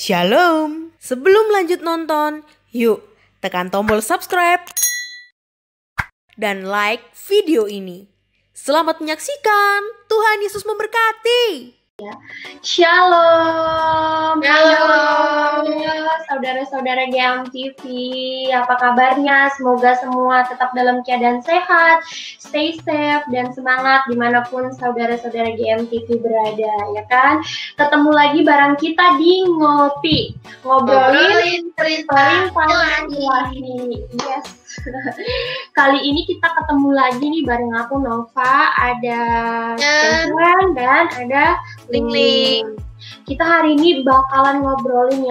Shalom. Sebelum lanjut nonton, yuk tekan tombol subscribe dan like video ini. Selamat menyaksikan. Tuhan Yesus memberkati. Shalom. Shalom. Saudara-saudara GMTV, apa kabarnya? Semoga semua tetap dalam keadaan sehat, stay safe, dan semangat dimanapun saudara-saudara GMTV berada, ya kan? Ketemu lagi bareng kita di Ngopi, ngobrolin perintahan ilahi. Yes. Kali ini kita ketemu lagi nih bareng aku Nova, ada Chen dan ada Ling. Kita hari ini bakalan ngobrolin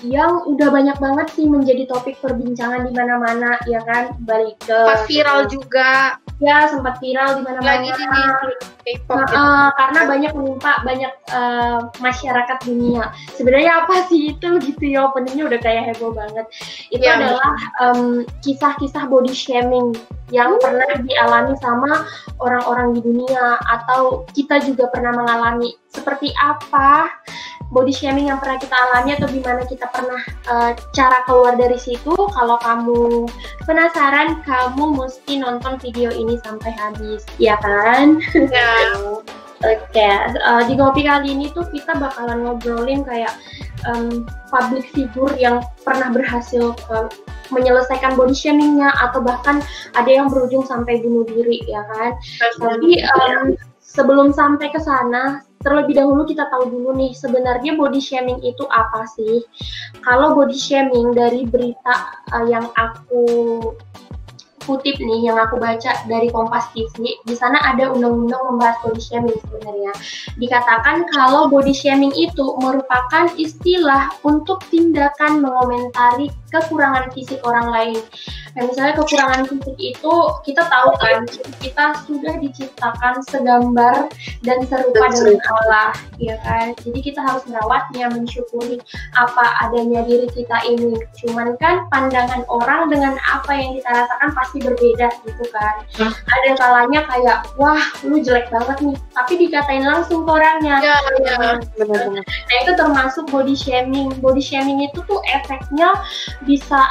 yang udah banyak banget sih menjadi topik perbincangan di mana-mana, ya kan? Balik ke viral juga. Ya, sempat viral di mana-mana. Lagi di K-pop. Karena banyak menimpa banyak masyarakat dunia. Sebenarnya apa sih itu gitu ya? Openingnya udah kayak heboh banget. Itu adalah kisah-kisah body shaming yang pernah dialami sama orang-orang di dunia, atau kita juga pernah mengalami. Seperti apa body shaming yang pernah kita alami, atau gimana kita pernah cara keluar dari situ? Kalau kamu penasaran, kamu mesti nonton video ini sampai habis, ya kan? Ya. Oke, di Ngopi kali ini tuh kita bakalan ngobrolin kayak public figure yang pernah berhasil menyelesaikan body shamingnya, atau bahkan ada yang berujung sampai bunuh diri, ya kan? Tapi sebelum sampai ke sana, terlebih dahulu kita tahu dulu nih, sebenarnya body shaming itu apa sih? Kalau body shaming dari berita yang aku kutip nih, yang aku baca dari Kompas TV, di sana ada undang-undang membahas body shaming sebenarnya. Dikatakan kalau body shaming itu merupakan istilah untuk tindakan mengomentari kekurangan fisik orang lain. Nah, misalnya kekurangan fisik itu kita tahu kan, kita sudah diciptakan segambar dan serupa dengan Allah, ya kan? Jadi kita harus merawatnya, mensyukuri apa adanya diri kita ini. Cuman kan pandangan orang dengan apa yang kita rasakan pasti berbeda gitu kan. Ada kalanya kayak, wah lu jelek banget nih, tapi dikatain langsung ke orangnya. Ya, benar-benar. Nah, itu termasuk body shaming. Body shaming itu tuh efeknya bisa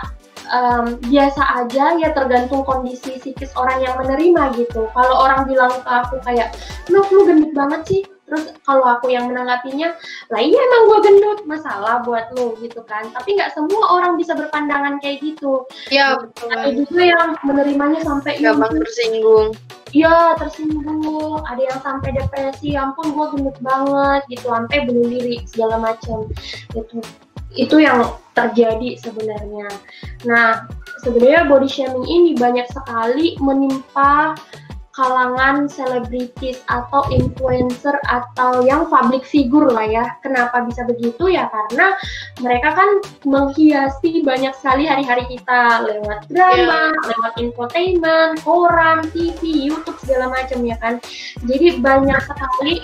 biasa aja, ya tergantung kondisi psikis orang yang menerima gitu. Kalau orang bilang ke aku kayak, lu gendut banget sih, terus kalau aku yang menanggapinya, lah iya emang gue gendut, masalah buat lu gitu kan. Tapi nggak semua orang bisa berpandangan kayak gitu. Ya, betul. Ada juga yang menerimanya sampai gampang tersinggung. Iya, tersinggung. Ada yang sampai depresi, ampun gue gendut banget gitu, sampai bunuh diri segala macam gitu. Itu yang terjadi sebenarnya. Nah, sebenarnya body shaming ini banyak sekali menimpa kalangan selebritis atau influencer atau yang public figure lah ya. Kenapa bisa begitu ya? Karena mereka kan menghiasi banyak sekali hari-hari kita lewat drama, lewat infotainment, koran, TV, YouTube segala macam ya kan. Jadi banyak sekali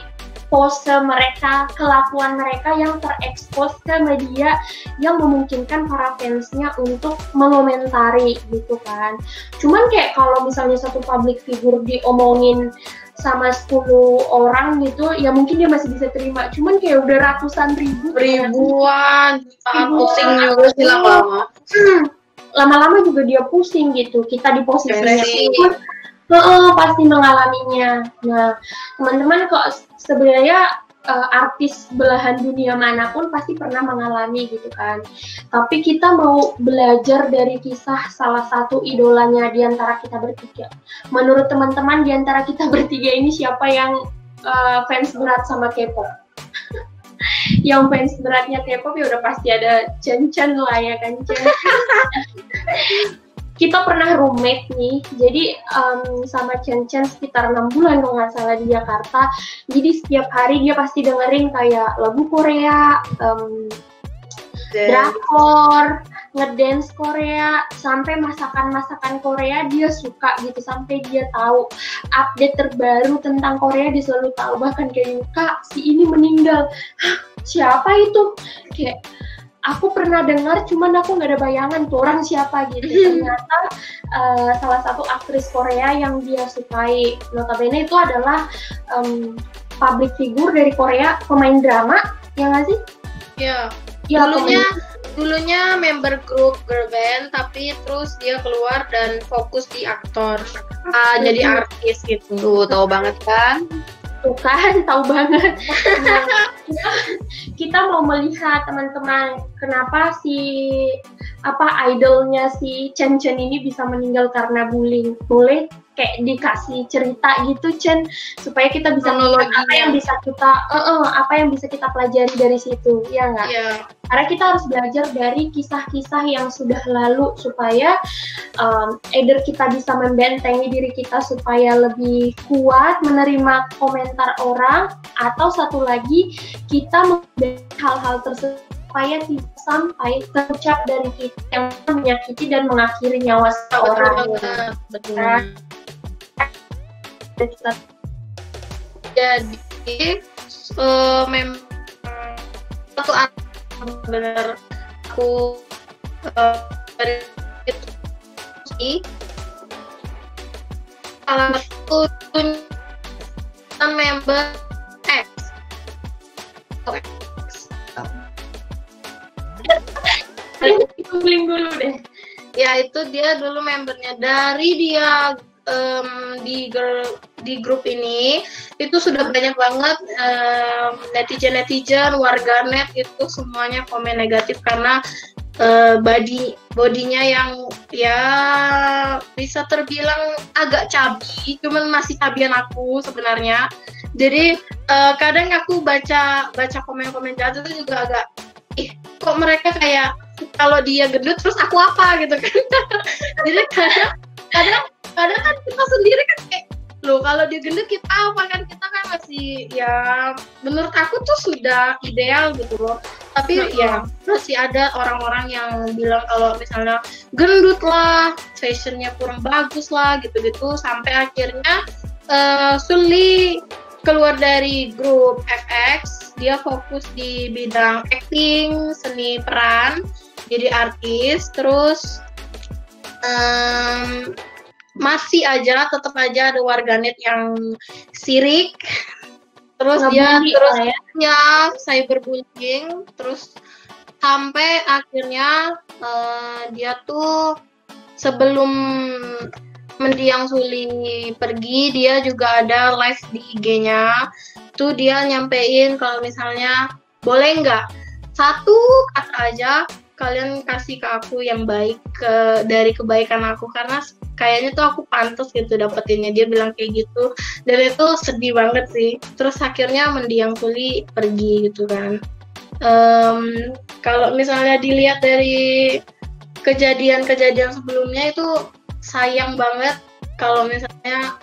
pose mereka, kelakuan mereka yang terekspos ke media yang memungkinkan para fansnya untuk mengomentari gitu kan. Cuman kayak kalau misalnya satu public figure diomongin sama 10 orang gitu, ya mungkin dia masih bisa terima. Cuman kayak udah ratusan ribuan, pusing juga sih lama-lama. Lama-lama juga dia pusing gitu. Kita di posisinya pun pasti mengalaminya. Nah, teman-teman kok sebenarnya artis belahan dunia manapun pasti pernah mengalami gitu kan. Tapi kita mau belajar dari kisah salah satu idolanya di antara kita bertiga. Menurut teman-teman di antara kita bertiga ini siapa yang fans berat sama K-pop? Yang fans beratnya K-pop ya udah pasti ada Chen lah ya kan, Chen. Kita pernah roommate nih, jadi sama Chen sekitar 6 bulan kalau nggak salah di Jakarta. Jadi setiap hari dia pasti dengerin kayak lagu Korea, drakor, ngedance Korea, sampai masakan-masakan Korea dia suka gitu, sampai dia tahu update terbaru tentang Korea, dia selalu tahu. Bahkan kayak, Kak, si ini meninggal. Hah, siapa itu? Kayak, aku pernah dengar, cuman aku nggak ada bayangan tuh orang siapa gitu. Ternyata salah satu aktris Korea yang dia sukai. Notabene itu adalah public figure dari Korea, pemain drama, ya nggak sih? Ya. Ya, Dulunya member grup girl band, tapi terus dia keluar dan fokus di aktor, jadi artis gitu. Tuh, tahu banget kan? Tuh kan, tahu banget. Nah, kita mau melihat teman-teman kenapa si idolnya si Chen ini bisa meninggal karena bullying. Boleh kayak dikasih cerita gitu, Chen, supaya kita bisa melihat apa yang bisa kita pelajari dari situ, ya nggak? Iya. Karena kita harus belajar dari kisah-kisah yang sudah lalu supaya either kita bisa membentengi diri kita supaya lebih kuat menerima komentar orang, atau satu lagi kita membentengi hal-hal tersebut supaya tidak sampai terucap dari kita yang menyakiti dan mengakhiri nyawa seseorang. Betul. Jadi memang satu benar aku dari itu salah satu member X. Googling dulu deh. Ya, itu dia dulu membernya. Dari dia di grup ini itu sudah banyak banget netizen warganet itu semuanya komen negatif karena bodinya yang ya bisa terbilang agak cabi, cuman masih cabian aku sebenarnya. Jadi kadang aku baca komen-komen jahat itu juga agak kok mereka kayak kalau dia gendut terus aku apa gitu kan. Jadi kadang kan kita sendiri kan kayak loh, kalau dia gendut kita apa kan, kita kan masih ya menurut aku tuh sudah ideal gitu loh. Tapi ya masih ada orang-orang yang bilang kalau misalnya gendut lah, fashionnya kurang bagus lah gitu-gitu, sampai akhirnya Sulli keluar dari grup FX. Dia fokus di bidang acting, seni peran, jadi artis. Terus masih aja tetap aja ada warganet yang sirik, terus dia terus ya cyberbullying, terus sampai akhirnya dia tuh sebelum mendiang Sulli pergi, dia juga ada live di IG-nya. Tuh dia nyampein kalau misalnya boleh nggak satu kata aja kalian kasih ke aku yang baik dari kebaikan aku, karena kayaknya tuh aku pantas gitu dapetinnya. Dia bilang kayak gitu, dan itu sedih banget sih. Terus akhirnya mendiang Sulli pergi gitu kan. Kalau misalnya dilihat dari kejadian-kejadian sebelumnya itu sayang banget. Kalau misalnya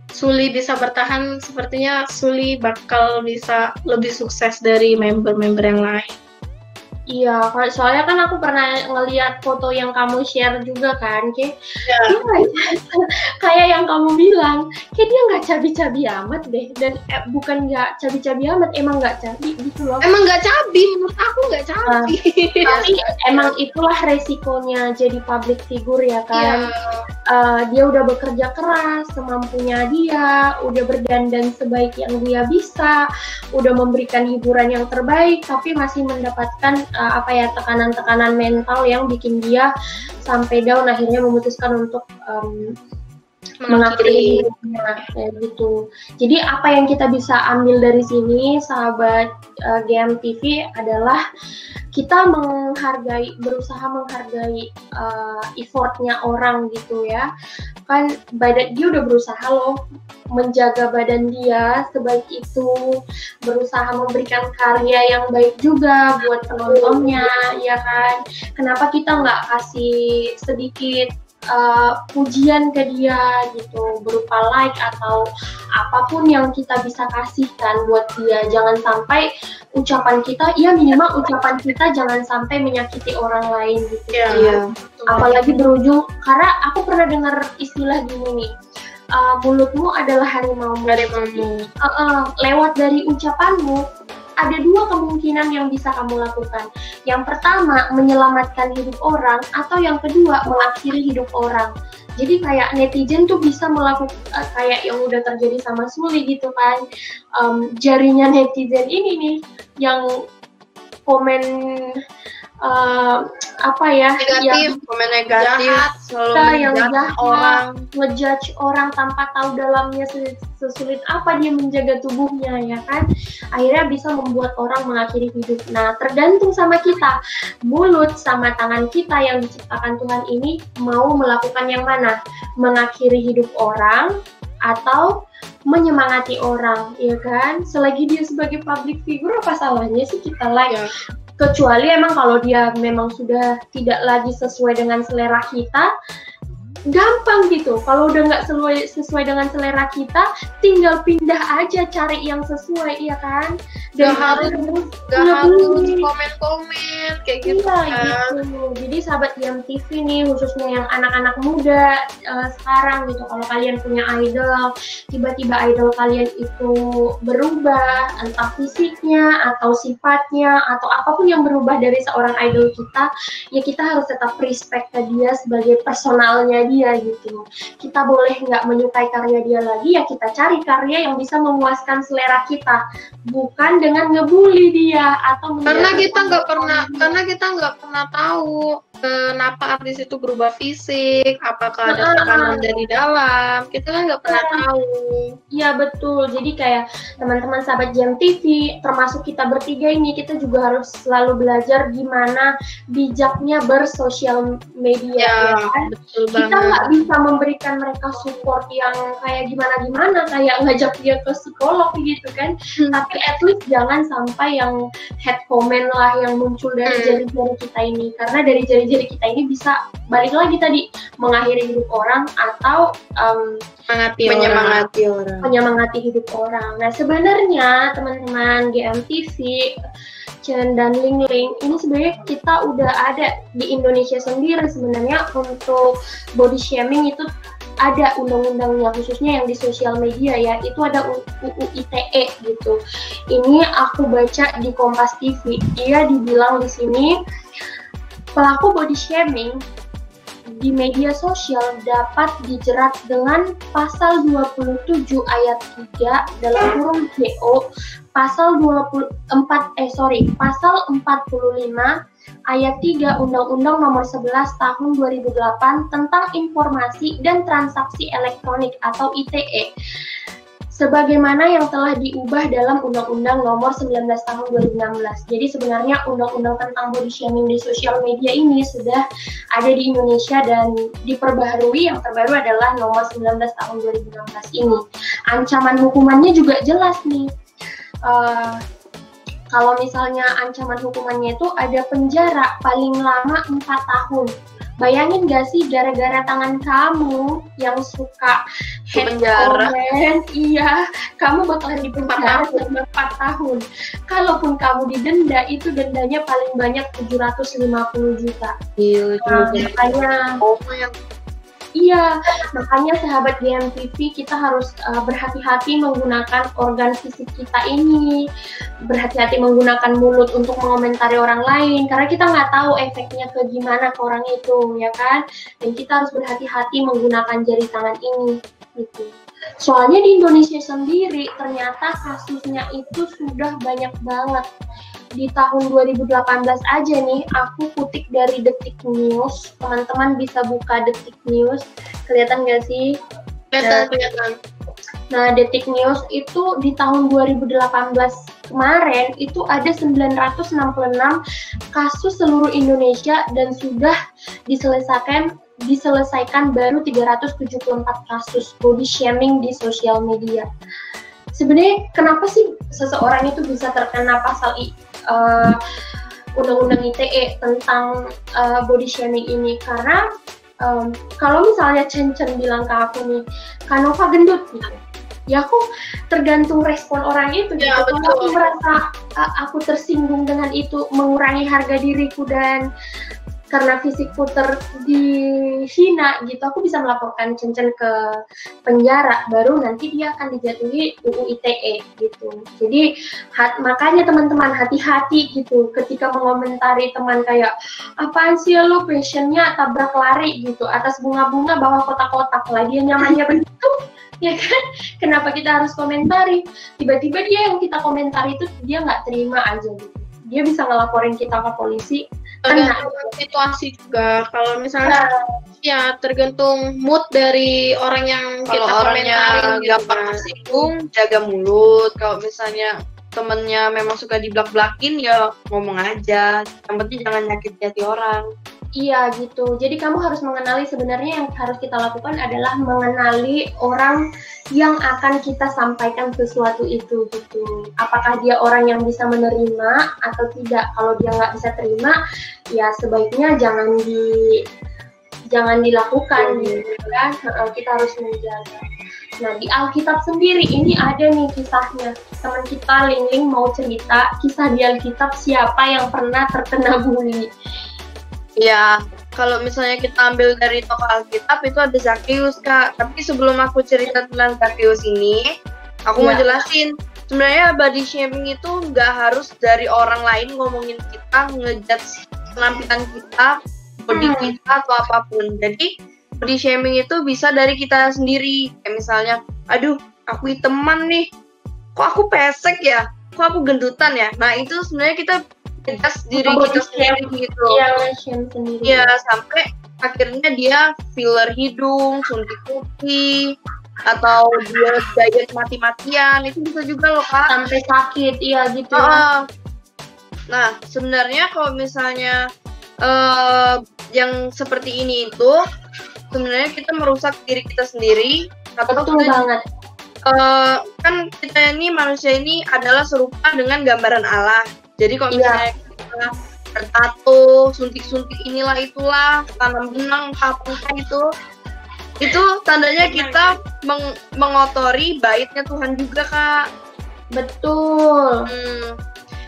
Sulli bisa bertahan, sepertinya Sulli bakal bisa lebih sukses dari member-member yang lain. Iya, soalnya kan aku pernah ngeliat foto yang kamu share juga kan, kayak kayak yang kamu bilang, kayak dia nggak cabi-cabi amat deh, dan bukan nggak cabi-cabi amat, emang nggak cabi gitu loh. Emang nggak cabi, menurut aku nggak cabi. Tapi emang itulah resikonya jadi public figure ya kan. Dia udah bekerja keras semampunya dia, udah berdandan sebaik yang dia bisa, udah memberikan hiburan yang terbaik, tapi masih mendapatkan tekanan-tekanan mental yang bikin dia sampai down, akhirnya memutuskan untuk mengakhiri hidupnya kayak gitu. Jadi apa yang kita bisa ambil dari sini, sahabat GMTV, adalah kita berusaha menghargai effortnya orang gitu ya. Kan dia udah berusaha loh menjaga badan dia sebaik itu, berusaha memberikan karya yang baik juga buat penontonnya, ya kan. Kenapa kita nggak kasih sedikit pujian ke dia gitu, berupa like atau apapun yang kita bisa kasihkan buat dia. Jangan sampai ucapan kita, minimal ucapan kita jangan sampai menyakiti orang lain gitu. Apalagi berujung, karena aku pernah dengar istilah gini nih, mulutmu adalah harimaumu. Lewat dari ucapanmu ada dua kemungkinan yang bisa kamu lakukan. Yang pertama, menyelamatkan hidup orang, atau yang kedua, mengakhiri hidup orang. Jadi kayak netizen tuh bisa melakukan kayak yang udah terjadi sama Sulli gitu kan. Jarinya netizen ini nih yang komen apa ya, negatif, komen negatif, jahat, selalu yang menjudge jahat, orang. ngejudge orang tanpa tahu dalamnya sesulit apa dia menjaga tubuhnya, ya kan, akhirnya bisa membuat orang mengakhiri hidup. Nah, tergantung sama kita, mulut sama tangan kita yang diciptakan Tuhan ini mau melakukan yang mana, mengakhiri hidup orang atau menyemangati orang, ya kan? Selagi dia sebagai public figure, apa salahnya sih kita like? Ya. Kecuali emang kalau dia memang sudah tidak lagi sesuai dengan selera kita, gampang gitu. Kalau udah nggak sesuai dengan selera kita, tinggal pindah aja cari yang sesuai, ya kan? Gak harus komen-komen kayak gitu kan. Gitu. Jadi sahabat Diam TV nih, khususnya yang anak-anak muda sekarang gitu, kalau kalian punya idol, tiba-tiba idol kalian itu berubah, entah fisiknya atau sifatnya atau apapun yang berubah dari seorang idol kita, ya kita harus tetap respect ke dia sebagai personalnya dia gitu. Kita boleh nggak menyukai karya dia lagi, ya kita cari karya yang bisa memuaskan selera kita, bukan dengan ngebully dia atau karena kita nggak pernah tahu kenapa artis itu berubah fisik, apakah ada tekanan dari dalam, kita kan nggak pernah tahu. Iya betul, jadi kayak teman-teman sahabat Diam TV, termasuk kita bertiga ini, kita juga harus selalu belajar gimana bijaknya bersosial media, ya kan? Betul Kita banget. nggak bisa memberikan mereka support yang kayak gimana-gimana, kayak ngajak dia ke psikolog gitu kan, tapi at least jangan sampai yang head comment lah yang muncul dari jari-jari kita ini, karena dari jari-jari kita ini bisa balik lagi tadi, mengakhiri hidup orang atau menyemangati hidup orang. Nah, sebenarnya teman-teman GMTV, Chen dan Ling Ling, ini sebenarnya kita udah ada di Indonesia sendiri sebenarnya untuk body shaming itu ada undang-undangnya, khususnya yang di sosial media ya, itu ada UU ITE gitu. Ini aku baca di Kompas TV, dia dibilang di sini pelaku body shaming di media sosial dapat dijerat dengan pasal 27 ayat 3 dalam kurung GO, pasal 45 ayat 3 Undang-Undang Nomor 11 Tahun 2008 tentang Informasi dan Transaksi Elektronik atau ITE, sebagaimana yang telah diubah dalam Undang-Undang Nomor 19 Tahun 2016. Jadi sebenarnya undang-undang tentang body shaming di sosial media ini sudah ada di Indonesia dan diperbaharui, yang terbaru adalah Nomor 19 Tahun 2016 ini. Ancaman hukumannya juga jelas nih. Kalau misalnya ancaman hukumannya itu ada penjara paling lama 4 tahun. Bayangin gak sih, gara-gara tangan kamu yang suka hate comment, iya, kamu bakalan dipenjara selama 4 tahun. Kalaupun kamu didenda, itu dendanya paling banyak 750 juta. Makanya sahabat GMTV, kita harus berhati-hati menggunakan organ fisik kita ini, berhati-hati menggunakan mulut untuk mengomentari orang lain, karena kita nggak tahu efeknya ke gimana ke orang itu, ya kan? Dan kita harus berhati-hati menggunakan jari tangan ini, gitu. Soalnya di Indonesia sendiri ternyata kasusnya itu sudah banyak banget. Di tahun 2018 aja nih, aku kutip dari Detik News, teman-teman bisa buka Detik News, kelihatan nggak sih? Kelihatan. Nah, Detik News itu di tahun 2018 kemarin itu ada 966 kasus seluruh Indonesia dan sudah diselesaikan baru 374 kasus body shaming di sosial media. Sebenarnya kenapa sih seseorang itu bisa terkena pasal Undang-Undang ITE tentang body shaming ini? Karena kalau misalnya Chen bilang ke aku nih, Kanova gendut gitu, ya aku tergantung respon orang itu gitu. Ya, kalau aku merasa aku tersinggung dengan itu, mengurangi harga diriku dan karena fisikku dihina gitu, aku bisa melaporkan Chen ke penjara, baru nanti dia akan dijatuhi UU ITE gitu. Jadi makanya teman-teman hati-hati gitu ketika mengomentari teman kayak, apaan sih lo passionnya tabrak lari gitu atas bunga-bunga bawa kotak-kotak, lagi yang nyamannya begitu, ya kan? Kenapa kita harus komentari? Tiba-tiba dia yang kita komentari itu dia nggak terima aja gitu. dia bisa ngelaporin kita ke polisi. Tergantung situasi juga. Kalau misalnya ya tergantung mood dari orang yang kalau kita orangnya komentarin gitu gampang kan. tersinggung, jaga mulut. Kalau misalnya temennya memang suka diblak-blakin, ya ngomong aja. Yang penting jangan nyakitin hati orang. Iya gitu. Jadi kamu harus mengenali, sebenarnya yang harus kita lakukan adalah mengenali orang yang akan kita sampaikan sesuatu itu gitu. Apakah dia orang yang bisa menerima atau tidak. Kalau dia nggak bisa terima, ya sebaiknya jangan dilakukan gitu kan. Kita harus menjaga. Nah, di Alkitab sendiri ini ada nih kisahnya. Teman kita Ling mau cerita kisah di Alkitab siapa yang pernah terkena bully. Ya, kalau misalnya kita ambil dari tokoh Alkitab itu ada Zakheus, Kak. Tapi sebelum aku cerita tentang Zakheus ini, aku mau jelasin. Sebenarnya body shaming itu nggak harus dari orang lain ngomongin kita, ngejudge penampilan kita, body kita atau apapun. Jadi body shaming itu bisa dari kita sendiri. Kayak misalnya, aduh, aku hiteman nih, kok aku pesek ya, kok aku gendutan ya. Nah itu sebenarnya kita tegas diri kita sendiri gitu. Iya, shame sendiri. Iya, sampai akhirnya dia filler hidung, suntik kuku, atau dia diet mati-matian, itu bisa juga loh, Kak. Sampai sakit, iya gitu. Nah, sebenarnya kalau misalnya yang seperti ini itu sebenarnya kita merusak diri kita sendiri. Betul banget. Kan kita ini manusia ini adalah serupa dengan gambaran Allah. Jadi kalau misalnya kita bertato, suntik-suntik inilah itulah, tanam benang, apa itu tandanya kita mengotori baitnya Tuhan juga, Kak. Betul.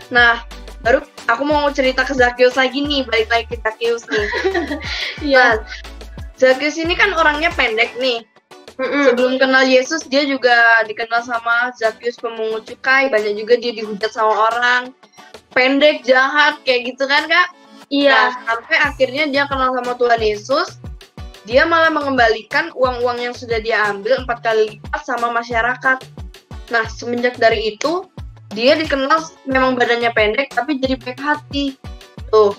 Nah, baru aku mau cerita ke Zakheus lagi nih, balik lagi ke Zakheus nih. Iya. Zakheus ini kan orangnya pendek nih. Sebelum kenal Yesus, dia juga dikenal sama Zakheus pemungut cukai, banyak juga dia dihujat sama orang. Pendek, jahat, kayak gitu kan, Kak? Iya. Nah, sampai akhirnya dia kenal sama Tuhan Yesus, dia malah mengembalikan uang-uang yang sudah dia ambil 4 kali lipat sama masyarakat. Nah, semenjak dari itu, dia dikenal memang badannya pendek, tapi jadi baik hati. Tuh.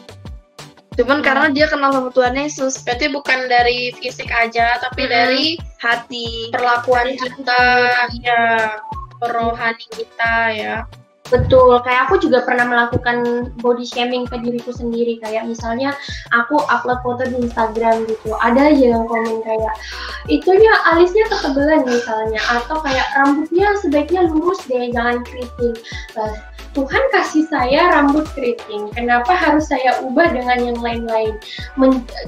Cuman karena dia kenal sama Tuhan Yesus. Berarti bukan dari fisik aja, tapi dari hati, perlakuan kita, ya, rohani kita, ya. Betul, kayak aku juga pernah melakukan body shaming ke diriku sendiri. Kayak misalnya aku upload foto di Instagram gitu, ada aja yang komen kayak, itunya alisnya ketebelan misalnya, atau kayak rambutnya sebaiknya lurus deh, jangan keriting. Tuhan kasih saya rambut keriting, kenapa harus saya ubah dengan yang lain-lain?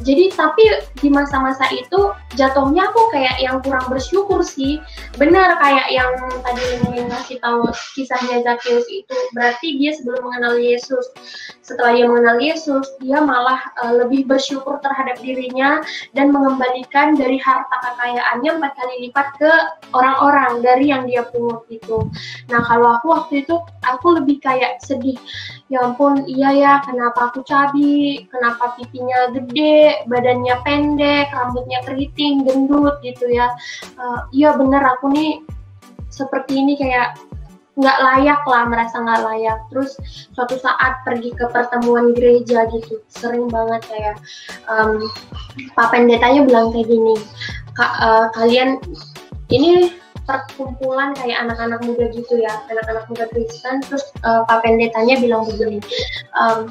Jadi tapi di masa-masa itu jatuhnya aku kayak yang kurang bersyukur sih. Benar kayak yang tadi Ling ngasih tahu kisahnya Zakheus itu, berarti dia sebelum mengenal Yesus. Setelah dia mengenal Yesus, dia malah lebih bersyukur terhadap dirinya dan mengembalikan dari harta kekayaannya 4 kali lipat ke orang-orang dari yang dia pungut itu. Nah kalau aku waktu itu, aku lebih kayak sedih, ya ampun, iya ya, kenapa aku cabi, kenapa pipinya gede, badannya pendek, rambutnya keriting, gendut gitu ya. Iya bener, aku nih seperti ini kayak nggak layak lah, merasa nggak layak. Terus suatu saat pergi ke pertemuan gereja gitu, sering banget kayak Pak Pendetanya bilang kayak gini, kalian ini perkumpulan kayak anak-anak muda gitu ya, anak-anak muda Kristen. Terus Pak Pendetanya bilang begini,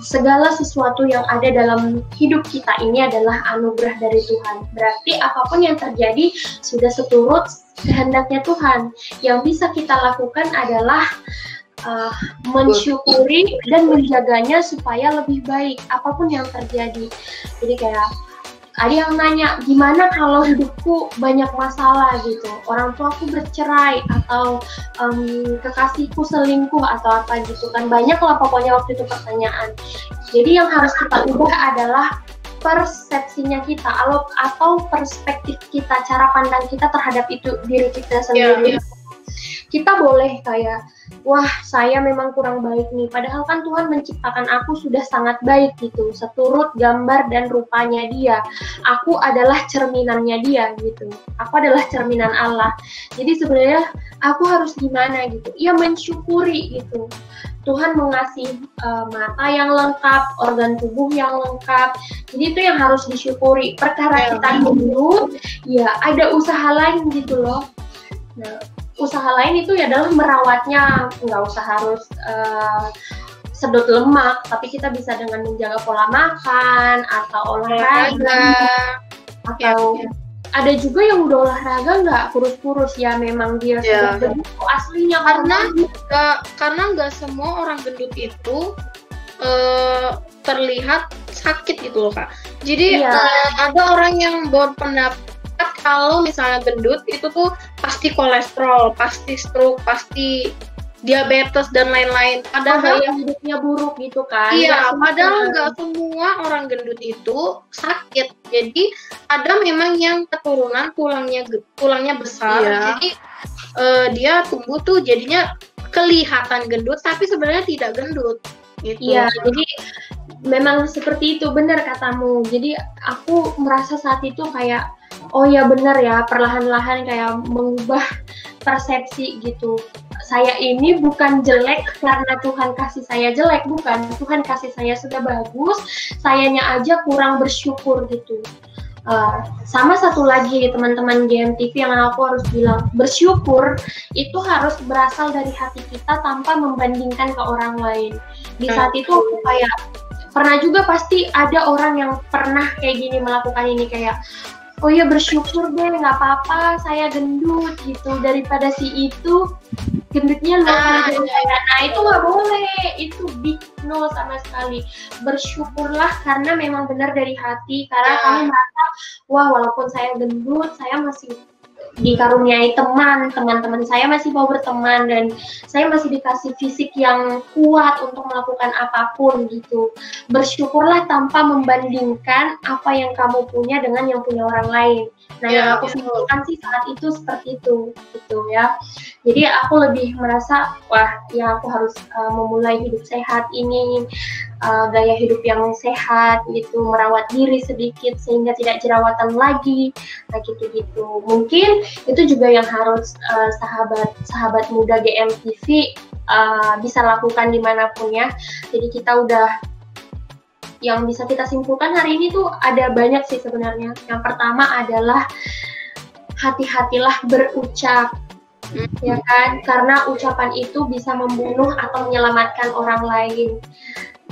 segala sesuatu yang ada dalam hidup kita ini adalah anugerah dari Tuhan. Berarti apapun yang terjadi sudah seturut kehendaknya Tuhan. Yang bisa kita lakukan adalah mensyukuri dan menjaganya supaya lebih baik apapun yang terjadi. Jadi kayak ada yang nanya, gimana kalau hidupku banyak masalah gitu, orang tuaku bercerai atau kekasihku selingkuh atau apa gitu kan, banyak lah pokoknya waktu itu pertanyaan. Jadi yang harus kita ubah adalah persepsinya kita atau perspektif kita, cara pandang kita terhadap itu diri kita sendiri. Kita boleh kayak, wah saya memang kurang baik nih, padahal kan Tuhan menciptakan aku sudah sangat baik gitu, seturut gambar dan rupanya Dia. Aku adalah cerminannya Dia gitu, aku adalah cerminan Allah. Jadi sebenarnya aku harus gimana gitu, ya mensyukuri gitu. Tuhan mengasih mata yang lengkap, organ tubuh yang lengkap. Jadi itu yang harus disyukuri. Perkara kita gendut, ya ada usaha lain gitu loh. Nah, usaha lain itu ya adalah merawatnya. Nggak usah harus sedot lemak, tapi kita bisa dengan menjaga pola makan atau olahraga. Atau ada juga yang udah olahraga nggak kurus-kurus, ya memang dia sudah gendut aslinya, karena nggak semua orang gendut itu terlihat sakit gitu loh Kak. Jadi ada orang yang berpendapat kalau misalnya gendut itu tuh pasti kolesterol, pasti stroke, pasti diabetes dan lain-lain. Padahal hidupnya buruk gitu kan. Iya, padahal nggak semua orang gendut itu sakit. Jadi ada memang yang keturunan tulangnya besar. Jadi dia tumbuh tuh jadinya kelihatan gendut tapi sebenarnya tidak gendut. Gitu. Iya, jadi memang seperti itu, benar katamu. Jadi aku merasa saat itu kayak, oh ya benar ya, perlahan-lahan kayak mengubah persepsi gitu. Saya ini bukan jelek karena Tuhan kasih saya jelek, bukan. Tuhan kasih saya sudah bagus, sayanya aja kurang bersyukur gitu. Sama satu lagi teman-teman GMTV yang aku harus bilang, bersyukur itu harus berasal dari hati kita tanpa membandingkan ke orang lain. Di saat itu aku kayak, pernah juga pasti ada orang yang pernah kayak gini melakukan ini, kayak, oh ya bersyukur deh, nggak apa-apa saya gendut gitu, daripada si itu gendutnya lebih dari saya. Nah itu nggak boleh, itu big no sama sekali. Bersyukurlah karena memang benar dari hati, karena kamu merasa, wah walaupun saya gendut, saya masih dikaruniai teman-teman saya masih mau berteman, dan saya masih dikasih fisik yang kuat untuk melakukan apapun gitu. Bersyukurlah tanpa membandingkan apa yang kamu punya dengan yang punya orang lain. Nah, yang aku simpulkan sih saat itu seperti itu gitu ya. Jadi aku lebih merasa, wah ya aku harus memulai hidup sehat ini, gaya hidup yang sehat gitu, merawat diri sedikit sehingga tidak jerawatan lagi, nah gitu-gitu. Mungkin itu juga yang harus sahabat muda GMTV bisa lakukan dimanapun ya. Jadi kita udah, yang bisa kita simpulkan hari ini tuh ada banyak sih sebenarnya. Yang pertama adalah hati-hatilah berucap, ya kan? Karena ucapan itu bisa membunuh atau menyelamatkan orang lain.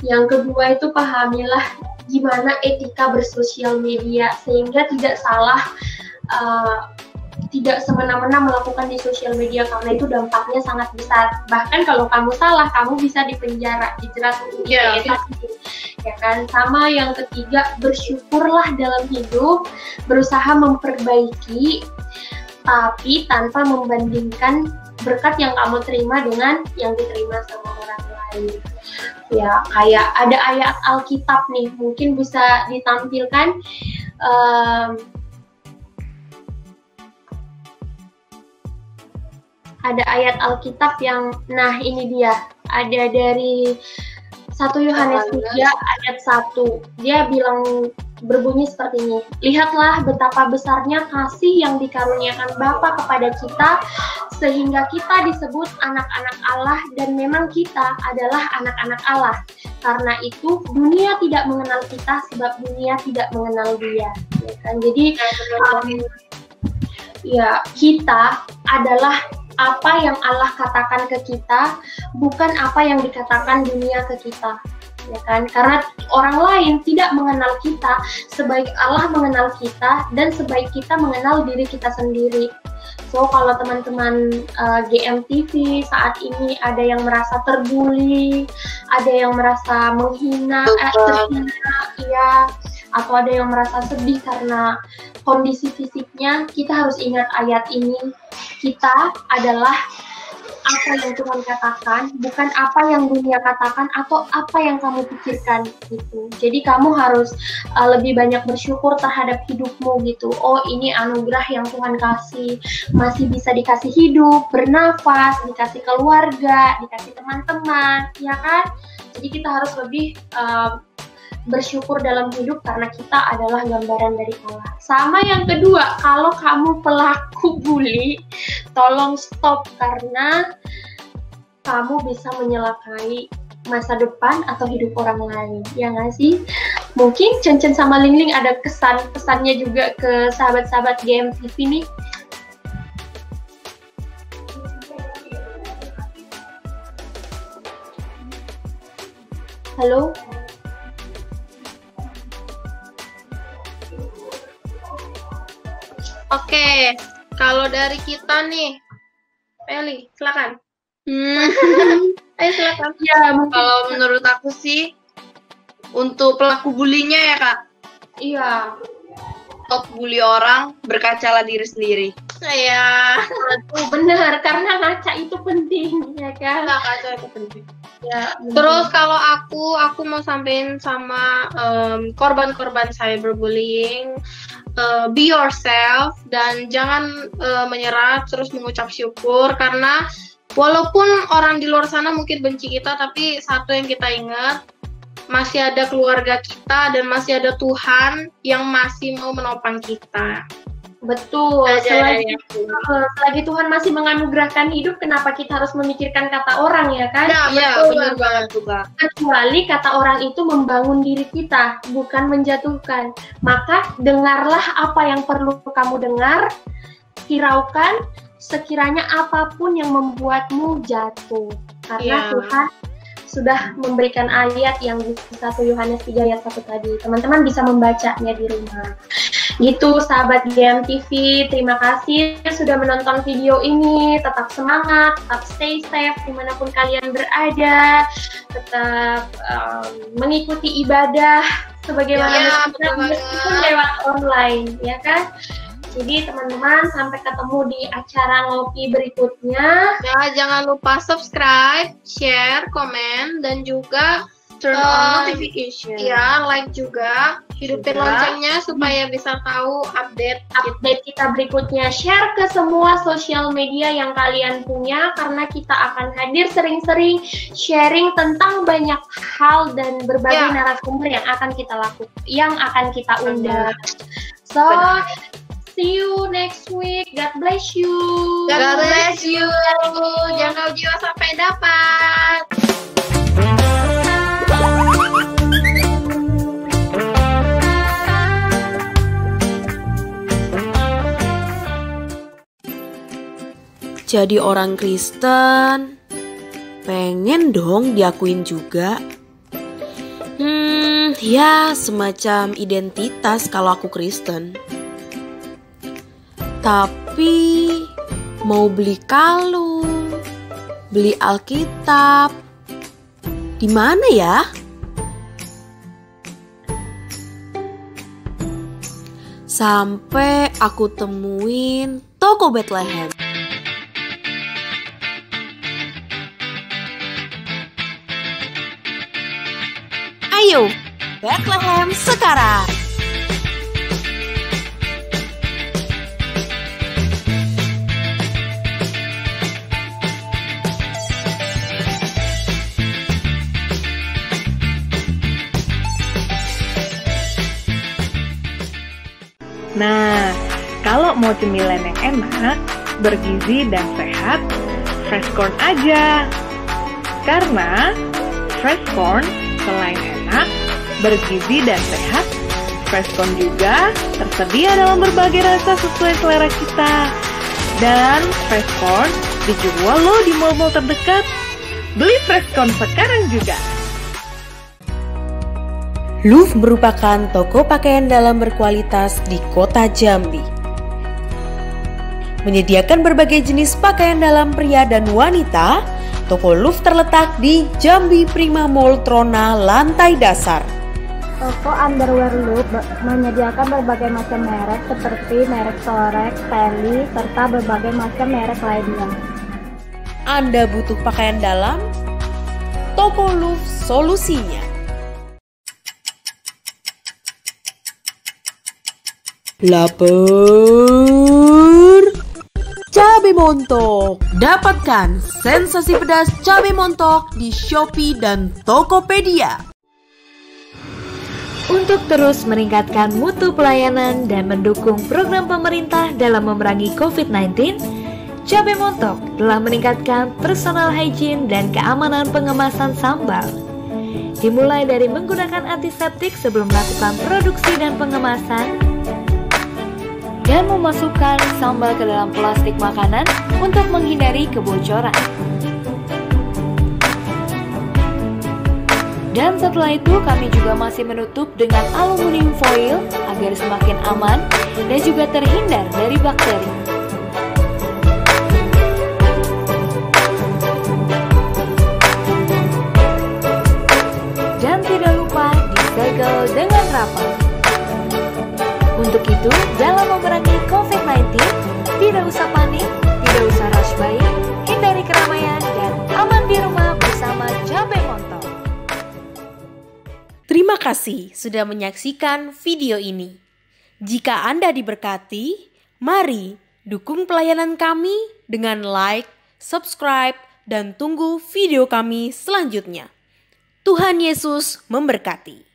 Yang kedua itu pahamilah gimana etika bersosial media sehingga tidak salah, tidak semena-mena melakukan di sosial media, karena itu dampaknya sangat besar. Bahkan kalau kamu salah, kamu bisa dipenjara, dijerat ya kan. Sama yang ketiga, bersyukurlah dalam hidup, berusaha memperbaiki, tapi tanpa membandingkan berkat yang kamu terima dengan yang diterima sama orang lain. Ya, kayak ada ayat Alkitab nih, mungkin bisa ditampilkan. Ada ayat Alkitab yang, nah ini dia, ada dari 1 Yohanes 3 ayat 1. Dia bilang, berbunyi seperti ini, lihatlah betapa besarnya kasih yang dikaruniakan Bapa kepada kita, sehingga kita disebut anak-anak Allah, dan memang kita adalah anak-anak Allah. Karena itu dunia tidak mengenal kita, sebab dunia tidak mengenal Dia. Ya kan? Jadi ya kita adalah apa yang Allah katakan ke kita, bukan apa yang dikatakan dunia ke kita, ya kan? Karena orang lain tidak mengenal kita sebaik Allah mengenal kita, dan sebaik kita mengenal diri kita sendiri. So kalau teman-teman GMTV saat ini ada yang merasa terbuli, ada yang merasa menghina, ya, atau ada yang merasa sedih karena kondisi fisiknya, kita harus ingat ayat ini. Kita adalah apa yang Tuhan katakan, bukan apa yang dunia katakan atau apa yang kamu pikirkan gitu. Jadi kamu harus lebih banyak bersyukur terhadap hidupmu gitu. Oh, ini anugerah yang Tuhan kasih, masih bisa dikasih hidup, bernafas, dikasih keluarga, dikasih teman-teman, ya kan? Jadi kita harus lebih bersyukur dalam hidup karena kita adalah gambaran dari Allah. Sama yang kedua, kalau kamu pelaku bully, tolong stop, karena kamu bisa menyelakai masa depan atau hidup orang lain, ya nggak sih? Mungkin Chen sama Ling ada pesannya juga ke sahabat-sahabat GMTV nih. Halo? Oke, kalau dari kita nih, Eli, silakan. Ayo silakan. Ya, Kalau menurut aku sih, untuk pelaku bulinya ya Kak, iya. stop bully orang, berkacalah diri sendiri. Ya, Aduh, benar, karena ngaca itu penting, ya kan? nggak kaca itu penting. Ya, Terus kalau aku mau sampein sama korban-korban cyberbullying, be yourself dan jangan menyerah, terus mengucap syukur karena walaupun orang di luar sana mungkin benci kita, tapi satu yang kita ingat, masih ada keluarga kita dan masih ada Tuhan yang masih mau menopang kita. betul. Selagi Tuhan masih menganugerahkan hidup, kenapa kita harus memikirkan kata orang, ya kan? Iya, benar banget tuh Kak. Kecuali kata orang itu membangun diri kita, bukan menjatuhkan. Maka dengarlah apa yang perlu kamu dengar, hiraukan sekiranya apapun yang membuatmu jatuh. Karena Tuhan sudah memberikan ayat yang di 1 Yohanes 3 ayat 1 tadi. Teman-teman bisa membacanya di rumah. Gitu sahabat GMTV, terima kasih sudah menonton video ini. Tetap semangat, tetap stay safe dimanapun kalian berada. Tetap mengikuti ibadah sebagaimana meskipun lewat online, ya kan? Jadi teman-teman, sampai ketemu di acara ngopi berikutnya. Ya, jangan lupa subscribe, share, komen, dan juga Turn on notification. ya, like juga. Hidupin loncengnya supaya bisa tahu update kita berikutnya. Share ke semua sosial media yang kalian punya, karena kita akan hadir sering-sering sharing tentang banyak hal dan berbagai narasumber yang akan kita lakukan, yang akan kita undang. So, see you next week. God bless you. God bless you. Jaga jiwa sampai dapat. Jadi orang Kristen, pengen dong diakuin juga. Ya semacam identitas kalau aku Kristen. Tapi mau beli kalung, beli Alkitab, di mana ya? Sampai aku temuin toko Bethlehem. Ayo, Bethlehem sekarang! Nah, kalau mau cemilan yang enak, bergizi dan sehat, fresh corn aja. Karena fresh corn selain enak, bergizi dan sehat, fresh corn juga tersedia dalam berbagai rasa sesuai selera kita. Dan fresh corn dijual loh di mall-mall terdekat. Beli fresh corn sekarang juga. Luf merupakan toko pakaian dalam berkualitas di kota Jambi. Menyediakan berbagai jenis pakaian dalam pria dan wanita, toko Luf terletak di Jambi Prima Mall Trona lantai dasar. Toko underwear Luf menyediakan berbagai macam merek seperti merek Sorex, Teli, serta berbagai macam merek lainnya. Anda butuh pakaian dalam? Toko Luf solusinya. Lapar cabai montok. Dapatkan sensasi pedas cabai montok di Shopee dan Tokopedia. Untuk terus meningkatkan mutu pelayanan dan mendukung program pemerintah dalam memerangi COVID-19, Cabai Montok telah meningkatkan personal hygiene dan keamanan pengemasan sambal. Dimulai dari menggunakan antiseptik sebelum melakukan produksi dan pengemasan, dan memasukkan sambal ke dalam plastik makanan untuk menghindari kebocoran. Dan setelah itu kami juga masih menutup dengan aluminium foil agar semakin aman dan juga terhindar dari bakteri. Dan tidak lupa disegel dengan rapat. Untuk itu, dalam memerangi COVID-19, tidak usah panik, tidak usah rush buying, hindari keramaian, dan aman di rumah bersama Cabai Montok. Terima kasih sudah menyaksikan video ini. Jika Anda diberkati, mari dukung pelayanan kami dengan like, subscribe, dan tunggu video kami selanjutnya. Tuhan Yesus memberkati.